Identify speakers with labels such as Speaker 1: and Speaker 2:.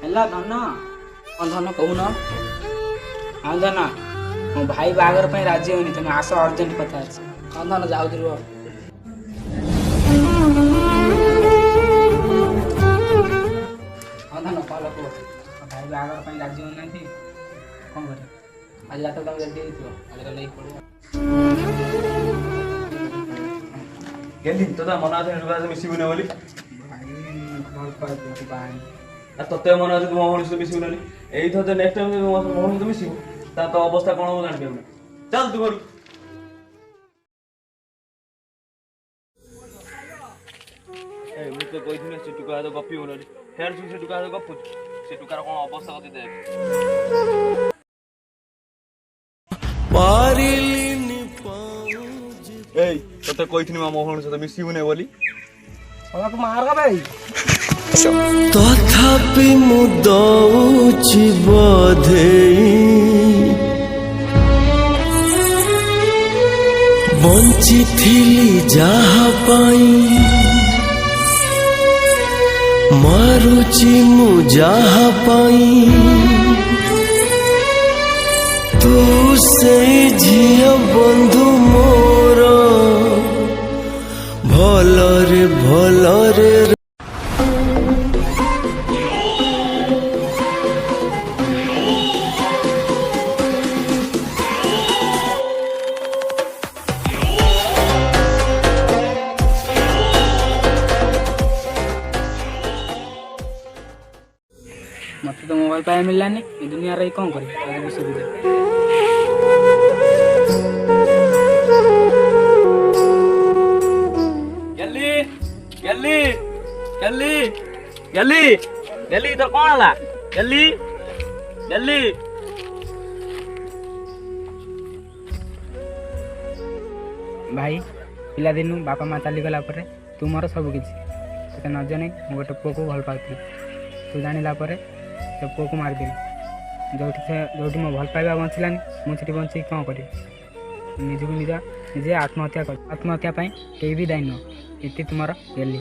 Speaker 1: ହେଲା ଧନ କଣ ଧନ କହୁନ? ହଁ ଧନ ମୋ ଭାଇ ବାହାଘର ପାଇଁ ରାଜି ହଉନି, ତମେ ଆସ, ଅର୍ଜେଣ୍ଟ କଥା ଅଛି। ହଁ ଧନ ଯାଉଛି ରୁହ। ହଁ ଧନ କଲ କୁହ। ମୋ ଭାଇ ବାହାଘର ପାଇଁ ରାଜି ହଉନାହାନ୍ତି, କଣ କରିବା? ଆଜି ରାତ ତମେ ରେଡି ହେଇଥିବ, ଆଜି ନେଇକି ପଳେଇବା।
Speaker 2: କେମିତି ତୋତେ ମନ ଅଛି ମିଶିବୁନି ବୋଲି?
Speaker 1: ଭାଇ ଭଲ ପାଉଛି ବାହା
Speaker 2: ତତେ ମନେ ଅଛି ତୁ ମୋ ଭଉଣୀ ସହିତ ମିଶିବୁ ବୋଲି? ଏଇଥର ତ ନେକ୍ସଟ ଟାଇମ୍ ମୋ ଭଉଣୀ ସହିତ ମିଶିବୁ ତା ତ ଅବସ୍ଥା କଣ ହବ ଜାଣିପାରିବୁ। ଚାଲ ତୁ ଘରୁ। ମୁଁ ତ କହିଥିଲି ସେ ଟୁକା ସହିତ ଗପିବୁ ବୋଲି, ଫେର ସେ ଟୁକା ସହିତ ଗପୁଛୁ। ସେ ଟୁକାର କଣ ଅବସ୍ଥା ଅଛି ଦେଖ। ଏଇ ତତେ କହିଥିଲି ମୋ ଭଉଣୀ ସହିତ ମିଶିବୁନି ବୋଲି।
Speaker 3: ତଥାପି ମୁଁ ଦଉଛି ବଧେଇ, ବଞ୍ଚିଥିଲି ଯାହା ପାଇଁ, ମାରୁଛି ମୁଁ ଯାହା ପାଇଁ। ତୁ ସେଇ ଝିଅ ବନ୍ଧୁ ମୋର, ଭଲରେ ଭଲରେ
Speaker 1: मत तो मोबाइल पाए मिललानी, ये दुनिया रही कौन करे?
Speaker 2: गली गली गली गली गली तो कौन हला? गली गली
Speaker 1: भाई पिला दिन बापा माँ चली गला पर तू मोर सब किसी ते न जाने मु गोटे पुओ को भल पाउथि, तू जानिला पर से पुओ को मारदेली। जोटी मो भल पाइबा बंचलानी, मुझे बंची कौन करी? निजक निजे आत्महत्या कर। आत्महत्या कहीं भी दायी नुह। ये तुम्हारा गली।